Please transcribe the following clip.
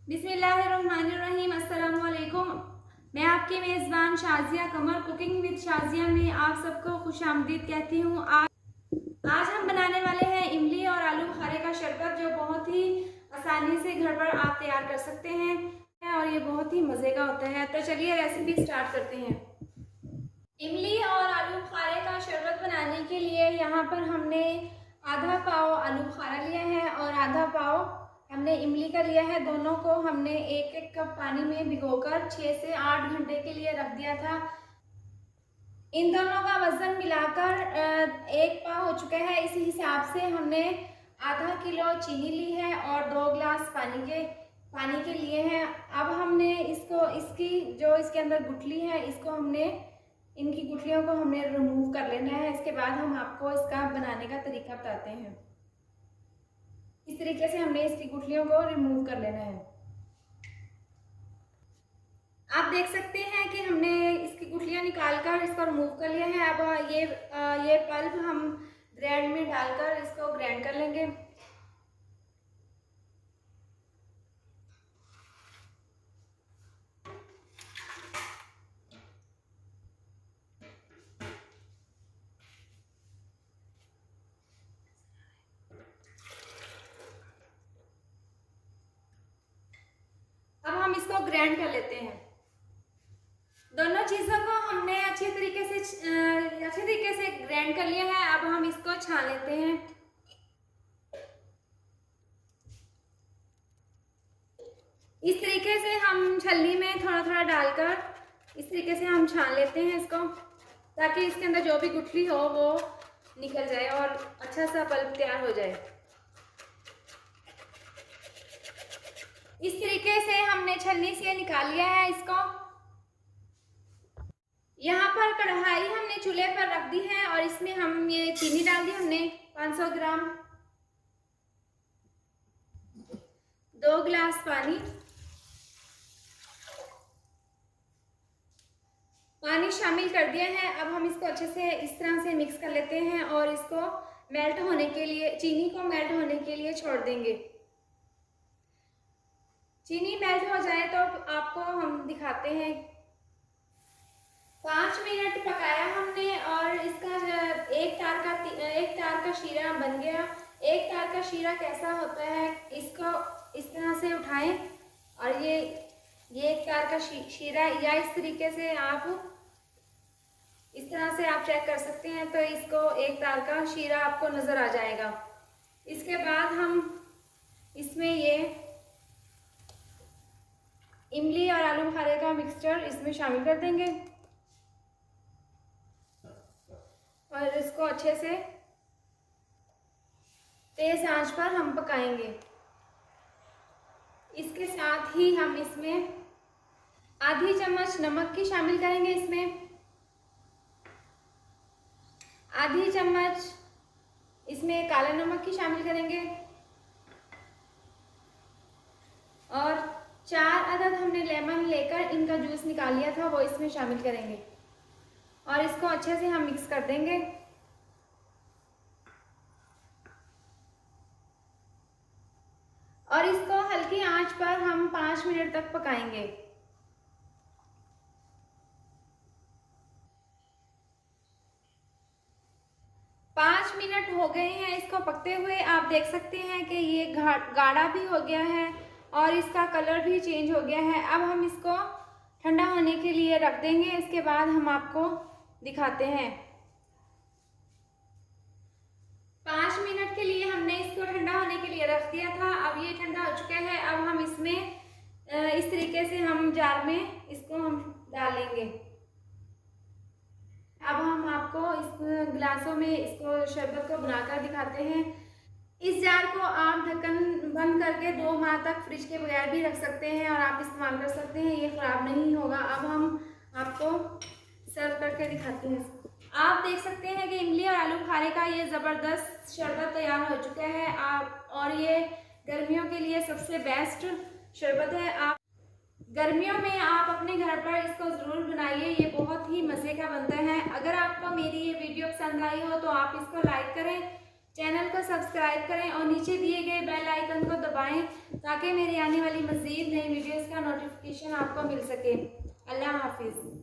बिस्मिल्लाहिर्रहमानिर्रहीम। अस्सलाम वालेकुम। मैं आपकी मेज़बान शाजिया कमर कुकिंग विद शाजिया में आप सबको खुशामदीद कहती हूँ। आज हम बनाने वाले हैं इमली और आलू बुखारे का शरबत, जो बहुत ही आसानी से घर पर आप तैयार कर सकते हैं और ये बहुत ही मज़े का होता है। तो चलिए रेसिपी स्टार्ट करते हैं। इमली और आलू बुखारे का शरबत बनाने के लिए यहाँ पर हमने आधा पाव आलू बुखारा लिया है और आधा पाव हमने इमली का लिया है। दोनों को हमने एक एक कप पानी में भिगोकर 6 से 8 घंटे के लिए रख दिया था। इन दोनों का वजन मिलाकर 1 पाव हो चुका है। इसी हिसाब से हमने आधा किलो चीनी ली है और 2 गिलास पानी के लिए हैं। अब हमने इसकी जो इसके अंदर गुठली है, इनकी गुठलियों को हमने रिमूव कर लेना है। इसके बाद हम आपको इसका बनाने का तरीका बताते हैं। इस तरीके से हमने इसकी गुठलियों को रिमूव कर लेना है। आप देख सकते हैं कि हमने इसकी गुठलियां निकालकर इसको रिमूव कर लिया है। अब ये पल्प हम ग्राइंड में डालकर इसको ग्राइंड कर लेंगे। अब हम इसको ग्राइंड कर लेते हैं। दोनों चीज़ों को हमने अच्छे तरीके से ग्राइंड कर लिया है। अब हम इसको छान लेते हैं। इस तरीके से हम छलनी में थोड़ा थोड़ा डालकर इस तरीके से हम छान लेते हैं इसको, ताकि इसके अंदर जो भी गुठली हो वो निकल जाए और अच्छा सा पल्प तैयार हो जाए। इस तरीके से हमने छलनी से निकाल लिया है इसको। यहाँ पर कढ़ाई हमने चूल्हे पर रख दी है और इसमें हम ये चीनी डाल दी हमने 500 ग्राम, 2 गिलास पानी शामिल कर दिया है। अब हम इसको अच्छे से इस तरह से मिक्स कर लेते हैं और इसको चीनी को मेल्ट होने के लिए छोड़ देंगे। चीनी मेल्ट हो जाए तो आपको हम दिखाते हैं। 5 मिनट पकाया हमने और इसका एक तार का शीरा बन गया। एक तार का शीरा कैसा होता है, इसको इस तरह से उठाएं और ये एक तार का शीरा, या इस तरीके से आप इस तरह से आप चेक कर सकते हैं, तो इसको एक तार का शीरा आपको नज़र आ जाएगा। इसके बाद हम इसमें ये इमली और आलू बुखारे का मिक्सचर इसमें शामिल कर देंगे और इसको अच्छे से तेज आंच पर हम पकाएंगे। इसके साथ ही हम इसमें आधी चम्मच नमक की शामिल करेंगे। इसमें आधी चम्मच इसमें काला नमक की शामिल करेंगे और 4 अदद हमने लेमन लेकर इनका जूस निकाल लिया था, वो इसमें शामिल करेंगे और इसको अच्छे से हम मिक्स कर देंगे। और इसको हल्की आंच पर हम 5 मिनट तक पकाएंगे। 5 मिनट हो गए हैं इसको पकते हुए। आप देख सकते हैं कि ये गाढ़ा भी हो गया है और इसका कलर भी चेंज हो गया है। अब हम इसको ठंडा होने के लिए रख देंगे। इसके बाद हम आपको दिखाते हैं। 5 मिनट के लिए हमने इसको ठंडा होने के लिए रख दिया था। अब ये ठंडा हो चुका है। अब हम इसमें इस तरीके से हम जार में इसको हम डालेंगे। अब हम आपको इस गिलासों में इसको शरबत को बनाकर दिखाते हैं। इस जार को आप ढक्कन बंद करके 2 माह तक फ्रिज के बगैर भी रख सकते हैं और आप इस्तेमाल कर सकते हैं, ये ख़राब नहीं होगा। अब हम आपको सर्व करके दिखाते हैं। आप देख सकते हैं कि इमली और आलू बुखारे का ये ज़बरदस्त शरबत तैयार हो चुका है। और ये गर्मियों के लिए सबसे बेस्ट शरबत है। आप गर्मियों में आप अपने घर पर इसको ज़रूर बनाइए, ये बहुत ही मज़े का बनता है। अगर आपको मेरी ये वीडियो पसंद आई हो तो आप इसको लाइक करें, चैनल को सब्सक्राइब करें और नीचे दिए गए बेल आइकन को दबाएं ताकि मेरी आने वाली मज़ीद नई वीडियोस का नोटिफिकेशन आपको मिल सके। अल्लाह हाफिज़।